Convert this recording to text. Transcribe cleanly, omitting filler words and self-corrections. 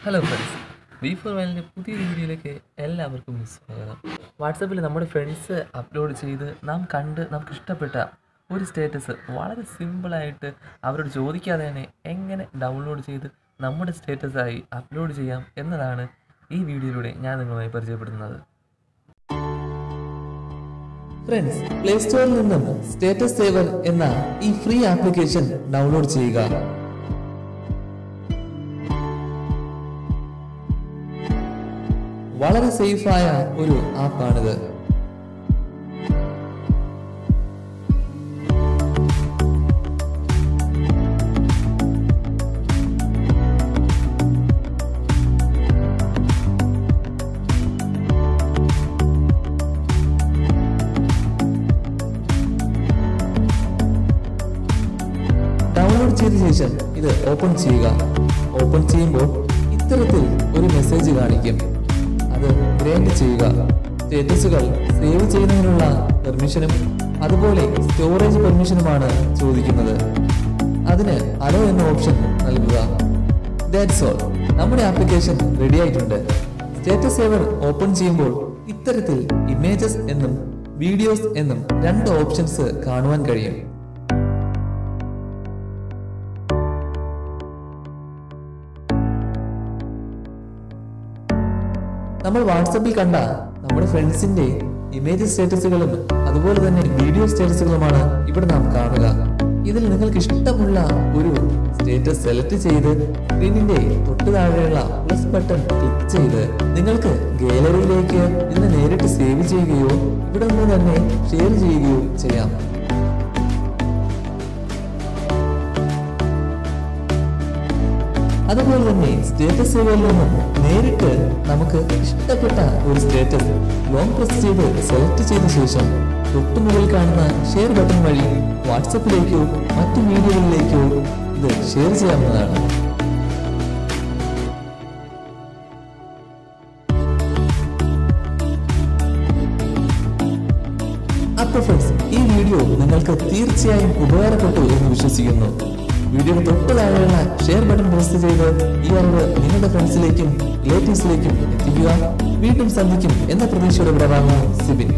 Hello friends, ബി4 വയലിൻ്റെ പുതിയൊരു വീഡിയോയിലേക്ക് എല്ലാവർക്കും സ്വാഗതം. വാട്സപ്പിൽ നമ്മുടെ ഫ്രണ്ട്സ് അപ്ലോഡ് ചെയ്ത് നമുക്ക് ഇഷ്ടപ്പെട്ട ഒരു സ്റ്റേറ്റസ് വളരെ സിമ്പിളായിട്ട് അവരോട് ചോദിക്കാതെ തന്നെ എങ്ങനെ ഡൗൺലോഡ് ചെയ്ത് നമ്മുടെ സ്റ്റേറ്റസായി അപ്ലോഡ് ചെയ്യാം എന്നതാണ് ഈ വീഡിയോയിലൂടെ ഞാൻ നിങ്ങളുമായി പരിചയപ്പെടുത്തുന്നത്. ഫ്രണ്ട്സ്, പ്ലേ സ്റ്റോറിൽ നിന്നും സ്റ്റേറ്റസ് സേവർ എന്ന ഈ ഫ്രീ ആപ്ലിക്കേഷൻ ഡൗൺലോഡ് ചെയ്യുക. വളരെ സേഫായ ഒരു ആപ്പാണിത്. ഡൗൺലോഡ് ചെയ്ത ശേഷം ഇത് ഓപ്പൺ ചെയ്യുക. ഓപ്പൺ ചെയ്യുമ്പോൾ ഇത്തരത്തിൽ ഒരു മെസ്സേജ് കാണിക്കും. അത് ഗ്രാന്റ് ചെയ്യുക. സ്റ്റേറ്റസുകൾ സേവ് ചെയ്യുന്നതിനുള്ള പെർമിഷനും അതുപോലെ സ്റ്റോറേജ് പെർമിഷനുമാണ് ചോദിക്കുന്നത്. അതിന് അലോ എന്ന ഓപ്ഷൻ നൽകുക. That's all. നമ്മുടെ ആപ്ലിക്കേഷൻ റെഡി ആയിട്ടുണ്ട്. സ്റ്റേറ്റസ് സേവർ ഓപ്പൺ ചെയ്യുമ്പോൾ ഇത്തരത്തിൽ ഇമേജസ് എന്നും വീഡിയോസ് എന്നും രണ്ട് ഓപ്ഷൻസ് കാണുവാൻ കഴിയും. നമ്മൾ വാട്സപ്പിൽ കണ്ട നമ്മുടെ ഫ്രണ്ട്സിന്റെ ഇമേജ് സ്റ്റേറ്റസുകളും അതുപോലെ തന്നെ വീഡിയോ സ്റ്റേറ്റസുകളുമാണ് ഇവിടെ നാം കാണുക. ഇതിൽ നിങ്ങൾക്ക് ഇഷ്ടമുള്ള ഒരു സ്റ്റേറ്റസ് സെലക്ട് ചെയ്ത് സ്ക്രീനിന്റെ തൊട്ട് താഴെയുള്ള പ്ലസ് ബട്ടൺ ക്ലിക്ക് ചെയ്ത് നിങ്ങൾക്ക് ഗാലറിയിലേക്ക് ഇതിനെ നേരിട്ട് സേവ് ചെയ്യുകയോ ഇവിടെ നിന്ന് തന്നെ ഷെയർ ചെയ്യുകയോ ചെയ്യാം. അതുപോലെ തന്നെ സ്റ്റേറ്റസ് സേവറിൽ നിന്നും നേരിട്ട് നമുക്ക് ഇഷ്ടപ്പെട്ട ഒരു സ്റ്റേറ്റസ് ലോങ് പ്രസ് ചെയ്ത് സെലക്ട് ചെയ്ത ശേഷം തൊട്ടുമുകളിൽ കാണുന്ന ഷെയർ ബട്ടൺ വഴി വാട്സപ്പിലേക്കോ മറ്റു മീഡിയകളിലേക്കോ ഇത് ഷെയർ ചെയ്യാവുന്നതാണ്. അപ്പോൾ ഫ്രണ്ട്സ്, ഈ വീഡിയോ നിങ്ങൾക്ക് തീർച്ചയായും ഉപകാരപ്പെട്ടു എന്ന് വിശ്വസിക്കുന്നു. വീഡിയോയുടെ തൊട്ട് താഴെയുള്ള ഷെയർ ബട്ടൺ പ്രസ് ചെയ്ത് ഈ അറിവ് നിങ്ങളുടെ ഫ്രണ്ട്സിലേക്കും റിലേറ്റീവ്സിലേക്കും എത്തിക്കുക. വീണ്ടും സന്ധിക്കും എന്ന പ്രതീക്ഷയോടെ വിടവാങ്ങുന്നു സിബിൻ.